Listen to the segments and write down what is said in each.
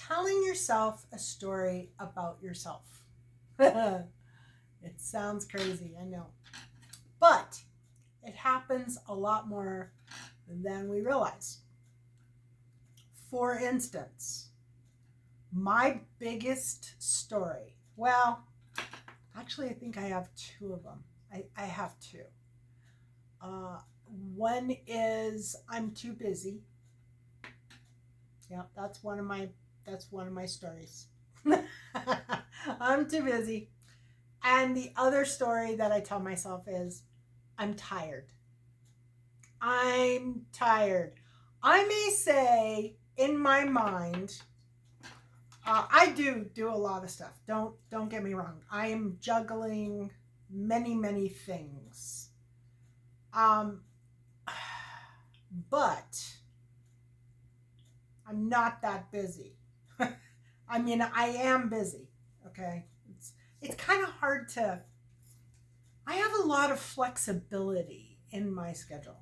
telling yourself a story about yourself. It sounds crazy, I know. But it happens a lot more than we realize. For instance, my biggest story, well, actually, I think I have two of them. I have two. Uh, One is I'm too busy. Yeah, that's one of my stories. I'm too busy. And the other story that I tell myself is I'm tired. I'm tired. I may say in my mind, I do a lot of stuff. Don't get me wrong. I am juggling many things. Um, but I'm not that busy. I mean, I am busy. Okay, it's kind of hard to. I have a lot of flexibility in my schedule,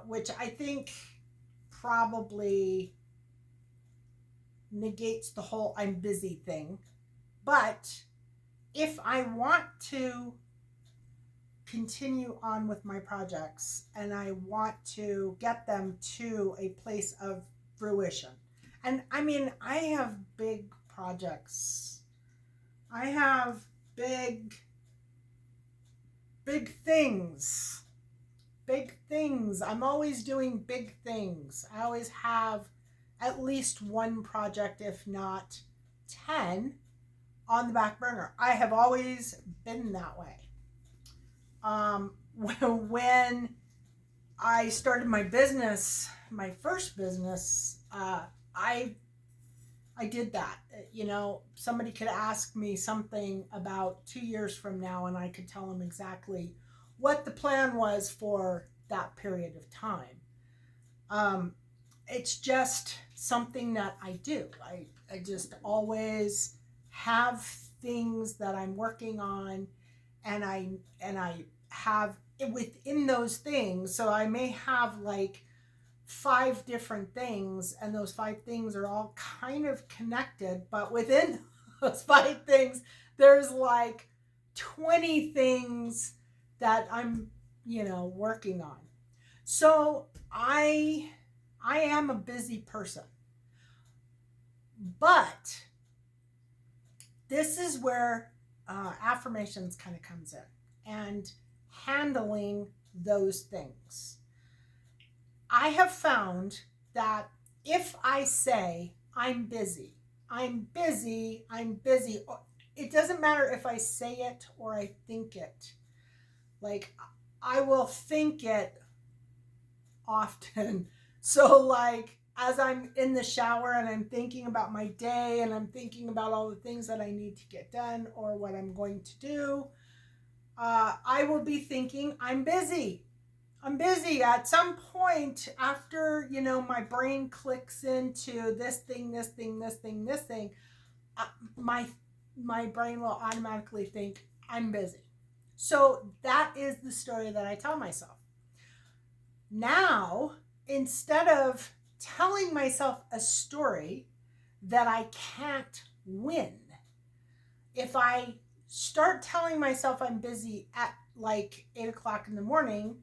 which I think probably negates the whole I'm busy thing. But if I want to continue on with my projects and I want to get them to a place of fruition, and I mean, I have big projects, I have big, big things. Big things. I'm always doing big things. I always have at least one project, if not 10, on the back burner. I have always been that way. When I started my business, my first business, I did that. You know, somebody could ask me something about 2 years from now, and I could tell them exactly what the plan was for that period of time. Um, it's just something that I do. I just always have things that I'm working on, and I have within those things. So I may have like five different things, and those five things are all kind of connected, but within those five things, there's like 20 things that I'm, working on. So I am a busy person. But this is where affirmations kind of comes in, and handling those things. I have found that if I say I'm busy, I'm busy, I'm busy, it doesn't matter if I say it or I think it. Like, I will think it often. So, like, as I'm in the shower and I'm thinking about my day and I'm thinking about all the things that I need to get done or what I'm going to do, I will be thinking, I'm busy. I'm busy. At some point, after, my brain clicks into this thing, this thing, this thing, this thing, uh, my, my brain will automatically think, I'm busy. So that is the story that I tell myself. Now, instead of telling myself a story that I can't win, if I start telling myself I'm busy at like 8 o'clock in the morning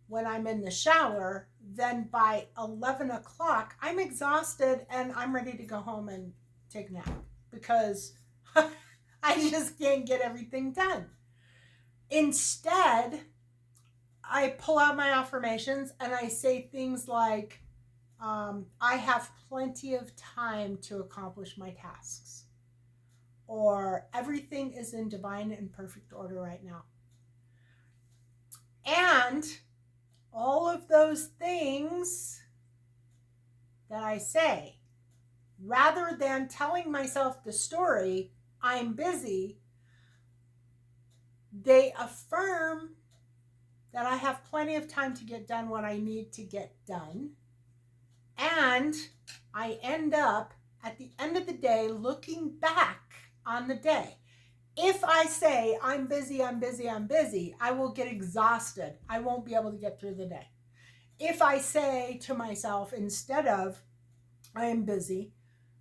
when I'm in the shower, then by 11 o'clock, I'm exhausted and I'm ready to go home and take a nap because I just can't get everything done. Instead, I pull out my affirmations and I say things like, I have plenty of time to accomplish my tasks, or everything is in divine and perfect order right now. And all of those things that I say, rather than telling myself the story, I'm busy, they affirm that I have plenty of time to get done what I need to get done. And I end up at the end of the day looking back on the day. If I say I'm busy, I'm busy, I'm busy, I will get exhausted. I won't be able to get through the day. If I say to myself, instead of I am busy.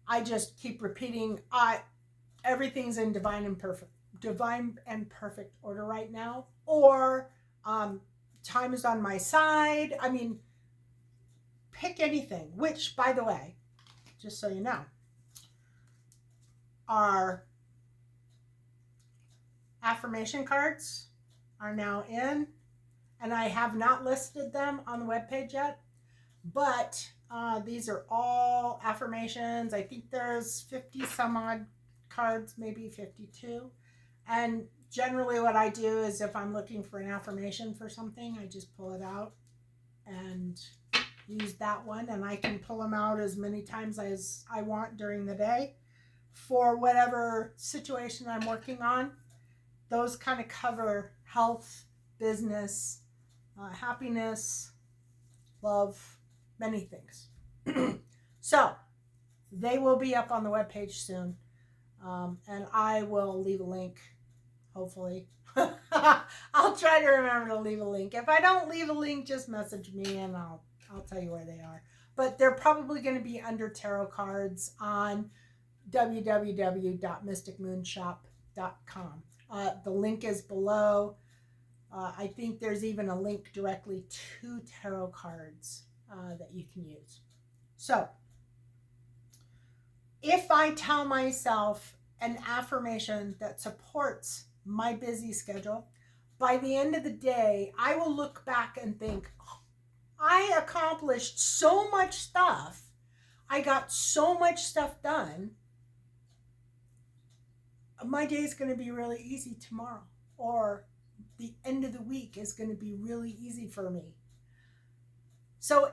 I just keep repeating, everything's in divine and perfect order right now, or um, time is on my side. I mean, pick anything. Which, by the way, just so you know, our affirmation cards are now in, and I have not listed them on the webpage yet, but these are all affirmations. I think there's 50 some odd cards, maybe 52. And generally, what I do is if I'm looking for an affirmation for something, I just pull it out and use that one. And I can pull them out as many times as I want during the day for whatever situation I'm working on. Those kind of cover health, business, happiness, love, many things. So they will be up on the webpage soon. And I will leave a link, hopefully. I'll try to remember to leave a link. If I don't leave a link, just message me and I'll tell you where they are. But they're probably going to be under tarot cards on www.mysticmoonshop.com. The link is below. I think there's even a link directly to tarot cards that you can use. So, if I tell myself an affirmation that supports my busy schedule, by the end of the day, I will look back and think, oh, I accomplished so much stuff. I got so much stuff done. My day is going to be really easy tomorrow, or the end of the week is going to be really easy for me. So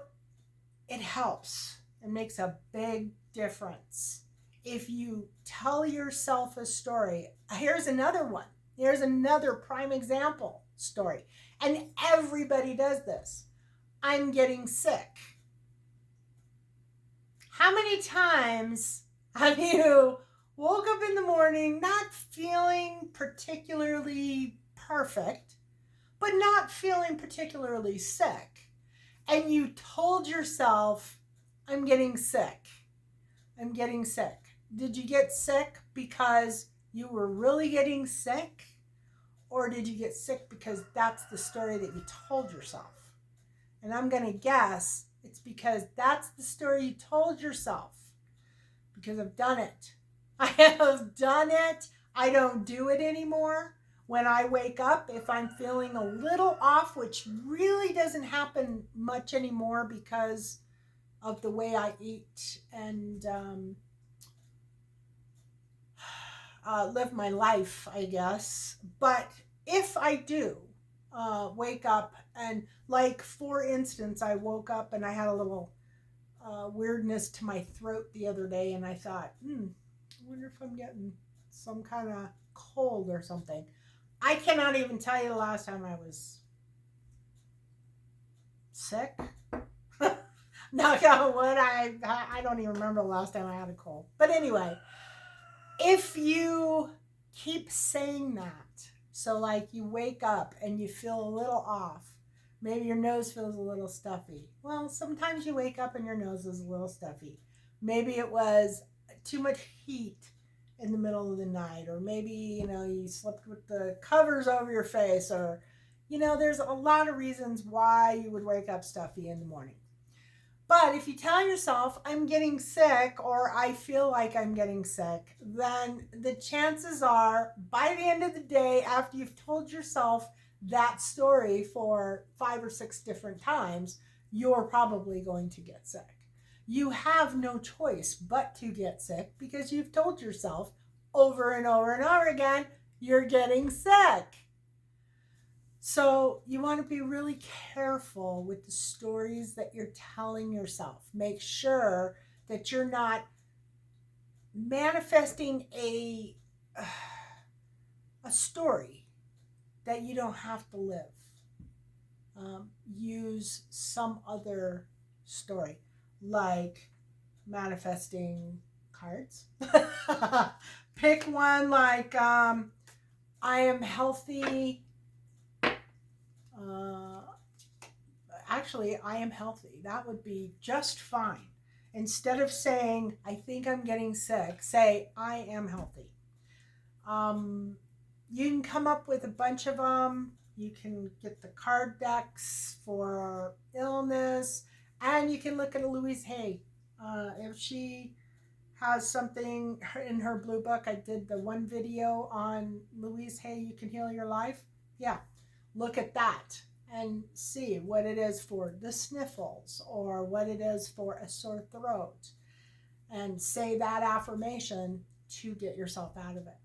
it helps. It makes a big difference. If you tell yourself a story, here's another one. Here's another prime example story. And everybody does this. I'm getting sick. How many times have you woke up in the morning not feeling particularly perfect, but not feeling particularly sick, and you told yourself, I'm getting sick. I'm getting sick. Did you get sick because you were really getting sick? Or did you get sick because that's the story that you told yourself? And I'm going to guess it's because that's the story you told yourself. Because I've done it. I have done it. I don't do it anymore. When I wake up, if I'm feeling a little off, which really doesn't happen much anymore because of the way I eat and live my life, I guess. But if I do wake up and, like, for instance, I woke up and I had a little weirdness to my throat the other day, and I thought, I wonder if I'm getting some kind of cold or something. I cannot even tell you the last time I was sick. Knock on wood, I don't even remember the last time I had a cold. But anyway, if you keep saying that, so like you wake up and you feel a little off, maybe your nose feels a little stuffy. Well, sometimes you wake up and your nose is a little stuffy. Maybe it was too much heat in the middle of the night, or maybe, you slept with the covers over your face, or, there's a lot of reasons why you would wake up stuffy in the morning. But if you tell yourself, I'm getting sick, or I feel like I'm getting sick, then the chances are, by the end of the day, after you've told yourself that story for 5 or 6 different times, you're probably going to get sick. You have no choice but to get sick because you've told yourself over and over and over again, you're getting sick. So you want to be really careful with the stories that you're telling yourself. Make sure that you're not manifesting a story that you don't have to live. Use some other story, like manifesting cards. Pick one like I am healthy. Actually, I am healthy. That would be just fine. Instead of saying, I think I'm getting sick, say, I am healthy. You can come up with a bunch of them. You can get the card decks for illness, and you can look at Louise Hay. If she has something in her blue book, I did the one video on Louise Hay, You Can Heal Your Life. Yeah, look at that and see what it is for the sniffles or what it is for a sore throat, and say that affirmation to get yourself out of it.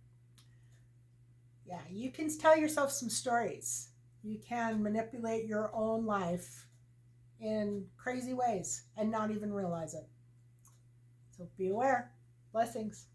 Yeah, you can tell yourself some stories. You can manipulate your own life in crazy ways and not even realize it. So be aware. Blessings.